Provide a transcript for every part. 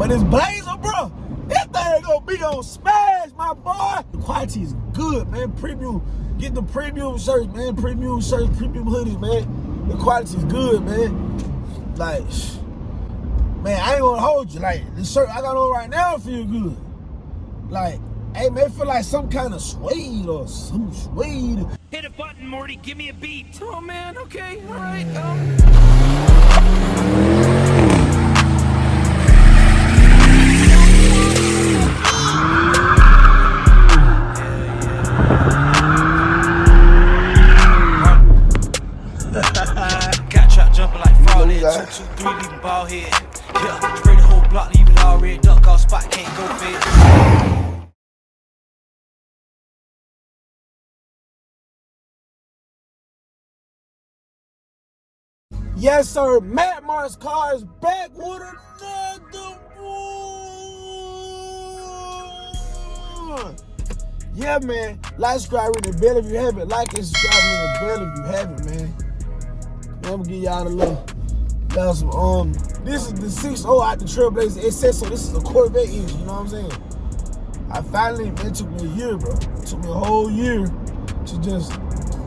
But this Blazer, bro, this thing gonna be on smash, my boy. The quality is good, man. Premium. Get the premium shirts, man. Premium shirts, premium hoodies, man. The quality is good, man. Like, man, I ain't gonna hold you. Like, the shirt I got on right now feel good. Like, hey, man, feel like some kind of suede or some suede. Hit a button, Morty. Give me a beat. Oh, man. Okay. All right. Got trap jumping like fraud. 2, 2, 3, leaving ball head. Yeah, spray the whole block, leave it all red. Duck off spot, can't go fed. Yes, sir. Matt Mark's car is back with another one. Yeah, man. Like, subscribe, ring the bell if you haven't. Like and subscribe, ring the bell if you haven't, man. I'm gonna give y'all a little. Y'all some, this is the 6.0 out the Trailblazer To SS I. So this is a Corvette engine, you know what I'm saying? I finally, it took me a year, bro. It took me a whole year to just,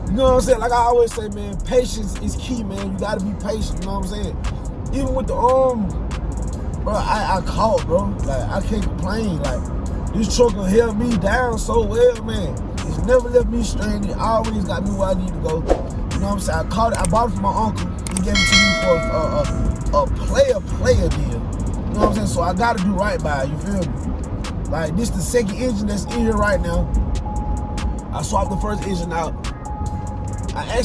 you know what I'm saying? Like I always say, man, patience is key, man. You gotta be patient, you know what I'm saying? Even with the bro, I caught, bro. Like, I can't complain. Like, this truck will held me down so well, man. It's never left me stranded. It always got me where I need to go. You know what I'm saying? I caught it. I bought it from my uncle. He gave it to me for a player deal. You know what I'm saying? So I gotta do right by it, you feel me? Like, this the second engine that's in here right now. I swapped the first engine out. I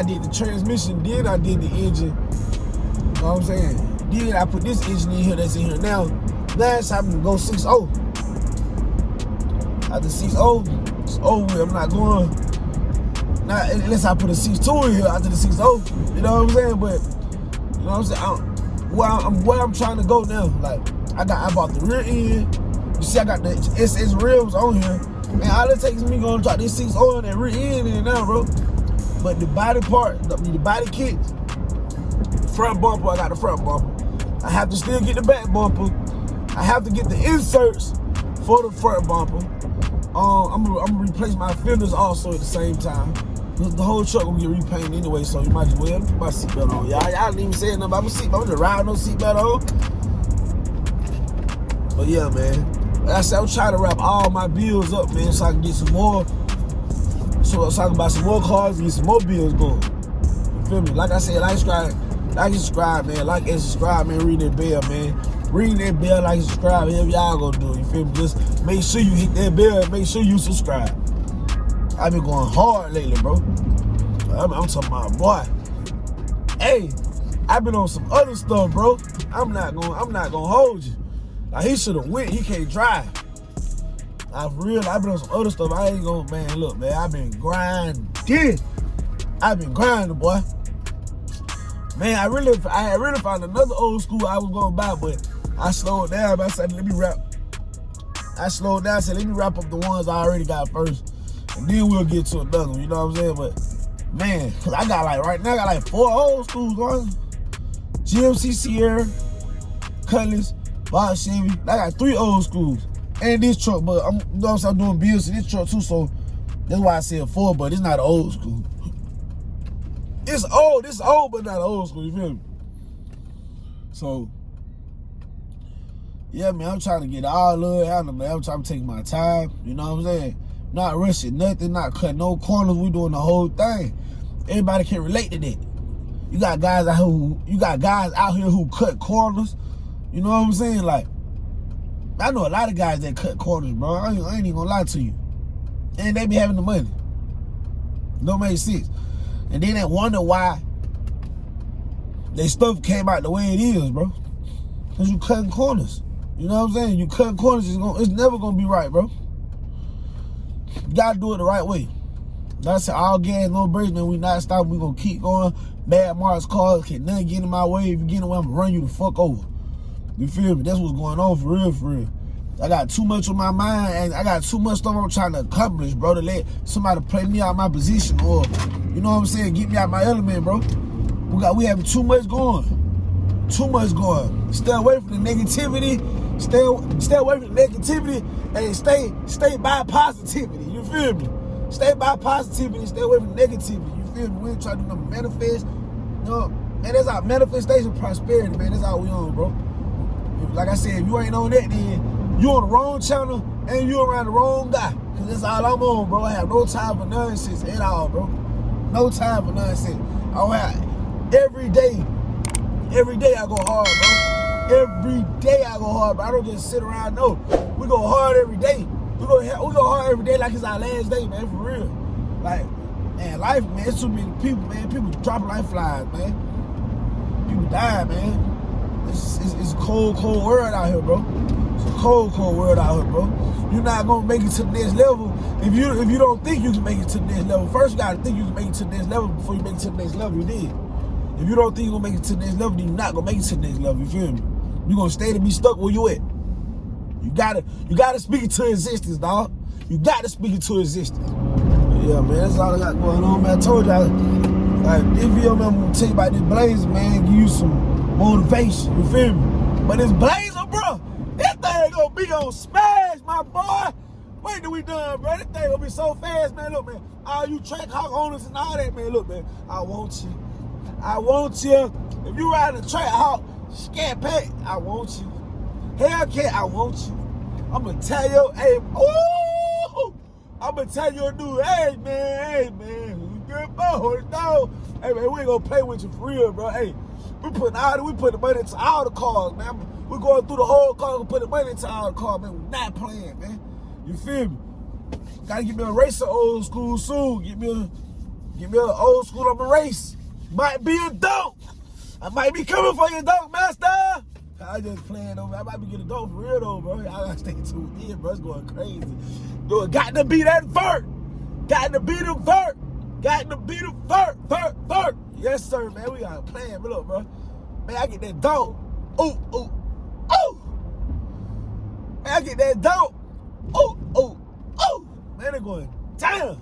did the transmission, then I did the engine. You know what I'm saying? Then I put this engine in here that's in here now. Last time to go 6.0. After 6.0, it's over with. I'm not going. Not unless I put a 6.2 in here after the 6.0. You know what I'm saying? But you know what I'm saying? Where I'm trying to go now. Like, I bought the rear end. You see, I got the SS rims on here. Man, all it takes is me going to drop this 6.0 on that rear end in now, bro. But the body part, the body kit, front bumper, I got the front bumper. I have to still get the back bumper. I have to get the inserts for the front bumper. I'm gonna replace my fenders also at the same time. The whole truck will get repainted anyway, so you might as well put my seatbelt on. Y'all didn't even say nothing about my seatbelt. I'm just riding no seatbelt on. But yeah, man. Like I said, I'm trying to wrap all my bills up, man, so I can get some more. So I can buy some more cars and get some more bills going. You feel me? Like I said, like and subscribe, man. Like and subscribe, man. Ring that bell, man. Ring that bell, like and subscribe. Whatever y'all gonna do, you feel me? Just make sure you hit that bell and make sure you subscribe. I've been going hard lately, bro. I'm talking about, boy. Hey, I've been on some other stuff, bro. I'm not gonna hold you. Like, he should have went. He can't drive. I've been on some other stuff. I ain't gonna, man, look, man, I've been grinding. I've been grinding, boy. Man, I really found another old school I was gonna buy, but I slowed down. I said, let me wrap up the ones I already got first, and then we'll get to another one, you know what I'm saying? But, man, cause I got right now I got 4 old schools on. GMC Sierra, Cutlass, Bob Chevy. I got 3 old schools. And this truck, but I'm doing bills in this truck too, so that's why I said 4, but it's not an old school. It's old, but not an old school, you feel me? So, yeah, man, I'm trying to get all of it out of me. I'm trying to take my time, you know what I'm saying? Not rushing nothing, not cutting no corners. We doing the whole thing. Everybody can relate to that. You got guys out here who cut corners. You know what I'm saying? Like, I know a lot of guys that cut corners, bro. I ain't even gonna lie to you. And they be having the money. Don't make sense. And then they wonder why their stuff came out the way it is, bro. Cause you cutting corners. You know what I'm saying? You cutting corners, it's never gonna be right, bro. You gotta do it the right way. That's all gas, no brakes, man. We not stopping. We gonna keep going. Bad Mark's cars, can't nothing get in my way. If you get in the way, I'm gonna run you the fuck over. You feel me? That's what's going on for real, for real. I got too much on my mind, and I got too much stuff I'm trying to accomplish, bro, to let somebody play me out of my position, or, you know what I'm saying, get me out of my element, bro. We having too much going. Too much going. Stay away from the negativity Stay away from negativity and stay by positivity. You feel me? Stay by positivity and stay away from negativity. You feel me? We ain't trying to do nothing manifest. No, man, that's our manifestation of prosperity, man. That's all we on, bro. Like I said, if you ain't on that, then you on the wrong channel and you around the wrong guy. Cause that's all I'm on, bro. I have no time for nonsense at all, bro. No time for nonsense. I don't have every day I go hard, bro. Every day I go hard, but I don't just sit around. No, we go hard every day. We go hard every day like it's our last day, man. For real. Like, man, life, man. It's too many people, man. People dropping like flies, man. People die, man. It's a cold world out here, bro. It's a cold world out here, bro. You're not gonna make it to the next level if you don't think you can make it to the next level. First, you gotta think you can make it to the next level before you make it to the next level. You did. If you don't think you're gonna make it to the next level, then you're not gonna make it to the next level. You feel me? You're gonna stay to be stuck where you at. You gotta speak it to existence, dog. You gotta speak it to existence. Yeah, man, that's all I got going on, man. I told y'all, like, this video, man, I'm gonna tell you about this blazer, man. Give you some motivation. You feel me? But this blazer, bro, that thing gonna be on smash, my boy. Wait till we done, bro. This thing gonna be so fast, man. Look, man, all you track hawk owners and all that, man. Look, man, I want you. If you ride a track hawk, scat pack, I want you. Hellcat, I want you. I'm gonna tell you, hey, ooh, I'm gonna tell you, dude, hey, man, you good boy, dog. Hey, man, we ain't gonna play with you for real, bro. Hey, we put the money into all the cars, man. We're going through the whole car and put the money into all the cars, man. We're not playing, man. You feel me? Gotta get me a racer old school soon. Get me an old school on the race. Might be a dope. I might be coming for you, dope master. I just playing though, man. I might be getting dope for real though, bro. I gotta stay tuned in, bro. It's going crazy. Dude, got to be that vert. Got to be the vert. Got to be the vert. Yes, sir, man. We got a plan. But look, bro. Man, I get that dope. Ooh. Man, I get that dope. Ooh. Man, they're going down.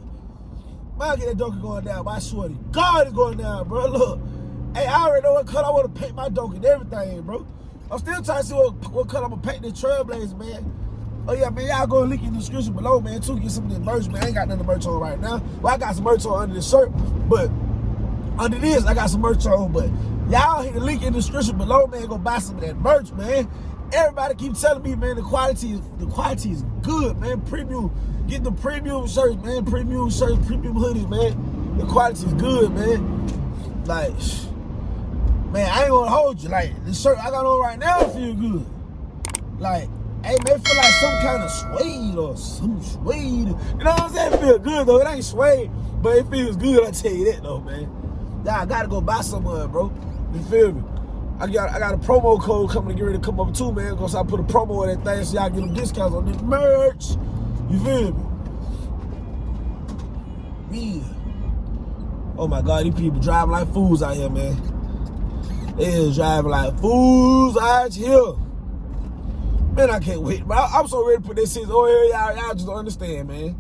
Man, I get that donkey going down. My shorty. God is going down, bro. Look. Hey, I already know what color I want to paint my donkey and everything, bro. I'm still trying to see what color I'm going to paint this Trailblazer, man. Oh, yeah, man, y'all go link in the description below, man, too. Get some of this merch, man. I ain't got nothing merch on right now. Well, I got some merch on under this shirt, but under this, I got some merch on. But y'all hit the link in the description below, man. Go buy some of that merch, man. Everybody keep telling me, man, the quality is good, man. Premium. Get the premium shirts, man. Premium shirts, premium hoodies, man. The quality is good, man. Like, man, I ain't gonna hold you. Like, the shirt I got on right now feel good. Like, hey, man, feel like some kind of suede or some suede. You know what I'm saying? It feel good, though. It ain't suede, but it feels good, I tell you that, though, man. Y'all gotta go buy some of it, bro. You feel me? I got a promo code coming to get ready to come up too, man, because I put a promo on that thing so y'all get them discounts on this merch. You feel me? Yeah. Oh, my God, these people driving like fools out here, man. They is driving like fools out here. Man, I can't wait. But I'm so ready to put this shit. Oh, yeah, y'all just don't understand, man.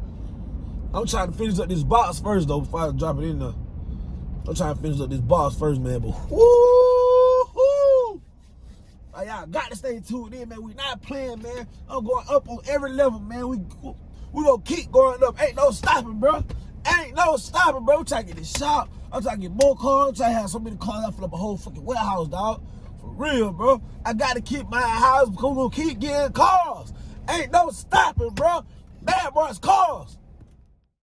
I'm trying to finish up this box first, though, before I drop it in there. I'm trying to finish up this box first, man. But woo-hoo! Y'all got to stay tuned in, man. We not playing, man. I'm going up on every level, man. We gonna keep going up. Ain't no stopping, bro. Ain't no stopping, bro. I'm trying to get this shop. I'm trying to get more cars. I'm trying to have so many cars. I fill up a whole fucking warehouse, dog. For real, bro. I got to keep my house because we're going to keep getting cars. Ain't no stopping, bro. Bad boys cars.